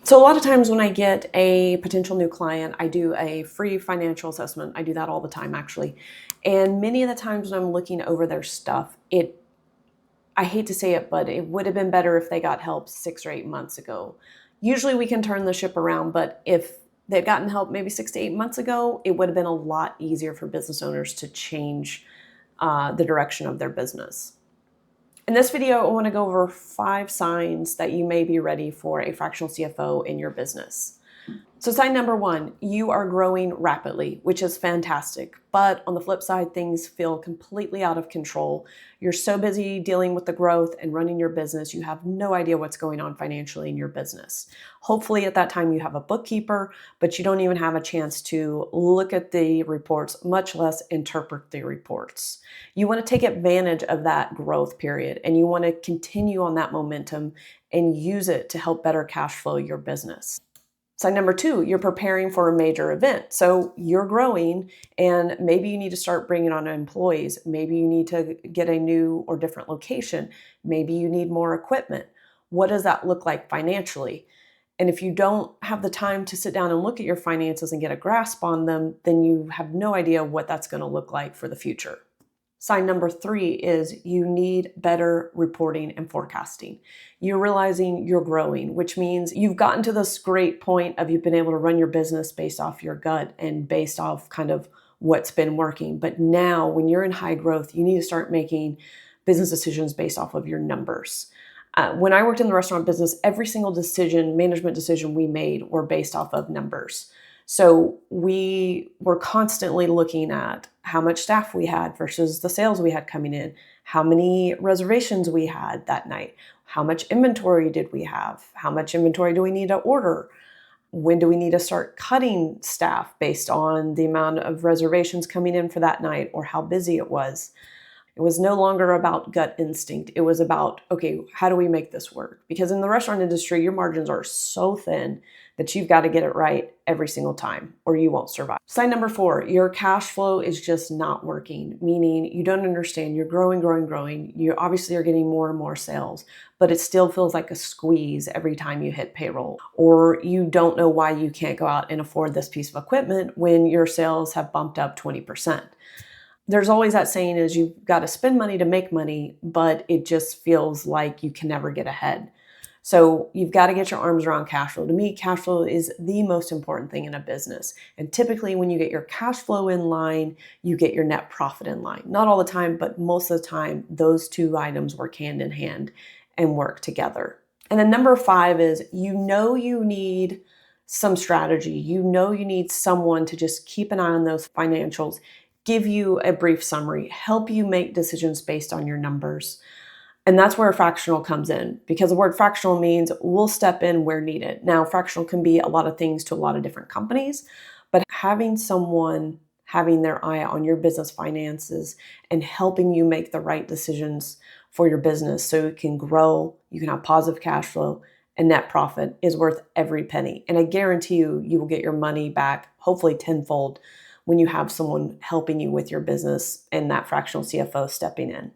So a lot of times when I get a potential new client, I do a free financial assessment. I do that all the time, actually. And many of the times when I'm looking over their stuff, I hate to say it, but it would have been better if they got help 6 or 8 months ago. Usually we can turn the ship around, but if they'd gotten help maybe 6 to 8 months ago, it would have been a lot easier for business owners to change the direction of their business. In this video, I want to go over 5 signs that you may be ready for a fractional CFO in your business. So sign number 1, you are growing rapidly, which is fantastic. But on the flip side, things feel completely out of control. You're so busy dealing with the growth and running your business, you have no idea what's going on financially in your business. Hopefully at that time you have a bookkeeper, but you don't even have a chance to look at the reports, much less interpret the reports. You want to take advantage of that growth period, and you want to continue on that momentum and use it to help better cash flow your business. Sign number 2, you're preparing for a major event. So you're growing and maybe you need to start bringing on employees. Maybe you need to get a new or different location. Maybe you need more equipment. What does that look like financially? And if you don't have the time to sit down and look at your finances and get a grasp on them, then you have no idea what that's going to look like for the future. Sign number 3 is you need better reporting and forecasting. You're realizing you're growing, which means you've gotten to this great point of you've been able to run your business based off your gut and based off kind of what's been working. But now when you're in high growth, you need to start making business decisions based off of your numbers. When I worked in the restaurant business, every single management decision we made were based off of numbers. So we were constantly looking at how much staff we had versus the sales we had coming in, how many reservations we had that night, how much inventory did we have, how much inventory do we need to order, when do we need to start cutting staff based on the amount of reservations coming in for that night or how busy it was. It was no longer about gut instinct. It was about, okay, how do we make this work? Because in the restaurant industry, your margins are so thin that you've got to get it right every single time or you won't survive. Sign number 4, your cash flow is just not working, meaning you don't understand. You're growing. You obviously are getting more and more sales, but it still feels like a squeeze every time you hit payroll. Or you don't know why you can't go out and afford this piece of equipment when your sales have bumped up 20%. There's always that saying is you've got to spend money to make money, but it just feels like you can never get ahead. So you've got to get your arms around cash flow. To me, cash flow is the most important thing in a business. And typically when you get your cash flow in line, you get your net profit in line. Not all the time, but most of the time, those 2 items work hand in hand and work together. And then number 5 is you need some strategy. You need someone to just keep an eye on those financials, give you a brief summary, help you make decisions based on your numbers. And that's where fractional comes in, because the word fractional means we'll step in where needed. Now, fractional can be a lot of things to a lot of different companies, but having someone having their eye on your business finances and helping you make the right decisions for your business so it can grow, you can have positive cash flow, and net profit is worth every penny. And I guarantee you will get your money back, hopefully tenfold, when you have someone helping you with your business and that fractional CFO stepping in.